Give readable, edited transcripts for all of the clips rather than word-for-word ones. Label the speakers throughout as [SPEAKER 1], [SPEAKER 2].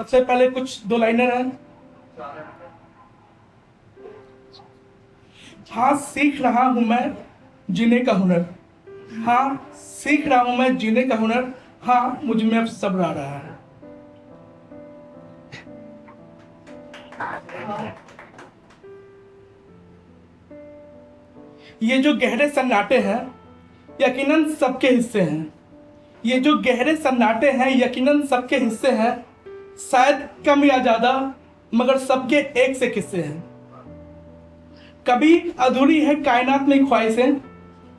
[SPEAKER 1] सबसे पहले कुछ दो लाइनर हैं। हाँ सीख रहा हूं मैं जीने का हुनर, हाँ सीख रहा हूं मैं जीने का हुनर, हाँ मुझ में अब सब्र आ रहा है। ये जो गहरे सन्नाटे हैं यकीनन सबके हिस्से हैं, ये जो गहरे सन्नाटे हैं यकीनन सबके हिस्से हैं, शायद कम या ज्यादा मगर सबके एक से किस्से हैं। कभी अधूरी है कायनात में ख्वाहिशें,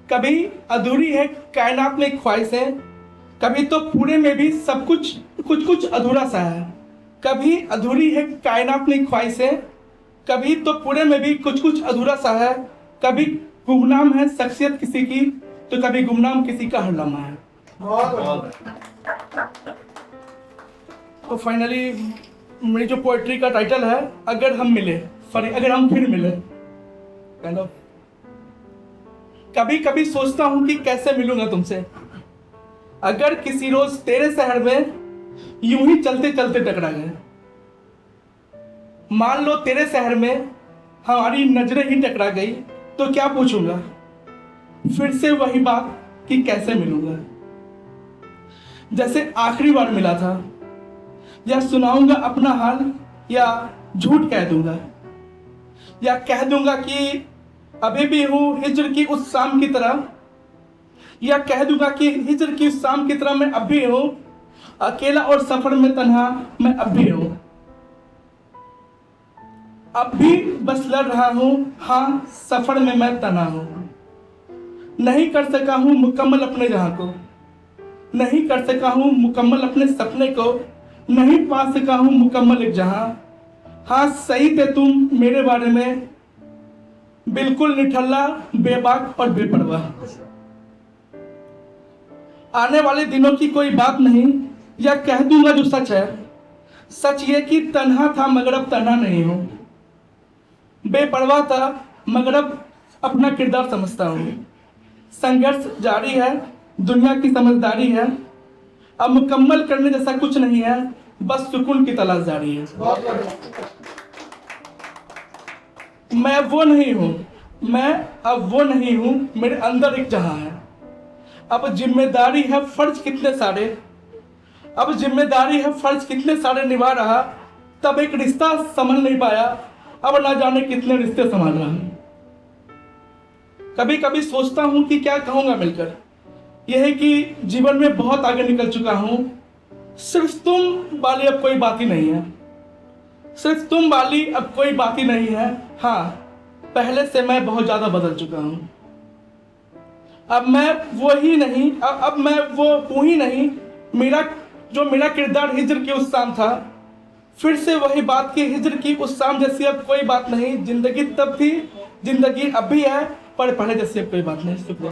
[SPEAKER 1] कभी अधूरी है कायनात में ख्वाहिशें, कभी तो पूरे में भी सब कुछ कुछ कुछ अधूरा सा है। कभी अधूरी है कायनात में ख्वाहिशें, कभी तो पूरे में भी कुछ कुछ अधूरा सा है। कभी गुमनाम है शख्सियत किसी की, तो कभी गुमनाम किसी का हर लम्हा है। तो फाइनली मेरी जो पोएट्री का टाइटल है अगर हम मिले, सॉरी अगर हम फिर मिले। कभी कभी सोचता हूं कि कैसे मिलूंगा तुमसे, अगर किसी रोज तेरे शहर में यूं ही चलते चलते टकरा गए। मान लो तेरे शहर में हमारी नजरें ही टकरा गई तो क्या पूछूंगा, फिर से वही बात कि कैसे मिलूंगा। जैसे आखिरी बार मिला था, या सुनाऊंगा अपना हाल या झूठ कह दूंगा, या कह दूंगा कि अभी भी हूं हिज्र की उस शाम की तरह, या कह दूंगा कि हिज्र की उस शाम की तरह मैं अब भी हूं, अकेला और सफर में तन्हा मैं अब भी हूं। अब भी बस लड़ रहा हूं, हाँ सफर में मैं तन्हा हूं। नहीं कर सका हूं मुकम्मल अपने जहां को, नहीं कर सका हूं मुकम्मल अपने सपने को, नहीं पा सका हूं मुकम्मल एक जहां। हाँ सही थे तुम मेरे बारे में, बिल्कुल निठल्ला बेबाक और बेपरवाह। आने वाले दिनों की कोई बात नहीं, या कह दूंगा जो सच है, सच ये कि तन्हा था मगर अब तन्हा नहीं हूं, बेपरवाह था मगर अब अपना किरदार समझता हूं। संघर्ष जारी है, दुनिया की समझदारी है, अब मुकम्मल करने जैसा कुछ नहीं है, बस सुकून की तलाश जारी है। मैं वो नहीं हूं, मैं अब वो नहीं हूं, मेरे अंदर एक जहां है। अब जिम्मेदारी है फर्ज कितने सारे, अब जिम्मेदारी है फर्ज कितने सारे निभा रहा, तब एक रिश्ता संभल नहीं पाया, अब ना जाने कितने रिश्ते संभाल रहा हूं। कभी कभी सोचता हूं कि क्या कहूंगा मिलकर, यह है कि जीवन में बहुत आगे निकल चुका हूं, सिर्फ तुम वाली अब कोई बात ही नहीं है, सिर्फ तुम वाली अब कोई बात ही नहीं है। हाँ पहले से मैं बहुत ज्यादा बदल चुका हूं, अब मैं वो ही नहीं, अब मैं वो हूं ही नहीं, मेरा किरदार हिज्र की उस शाम था, फिर से वही बात की हिज्र की उस शाम जैसी अब कोई बात नहीं। जिंदगी तब थी, जिंदगी अब भी है, पर पहले जैसी अब कोई बात नहीं। शुक्रिया।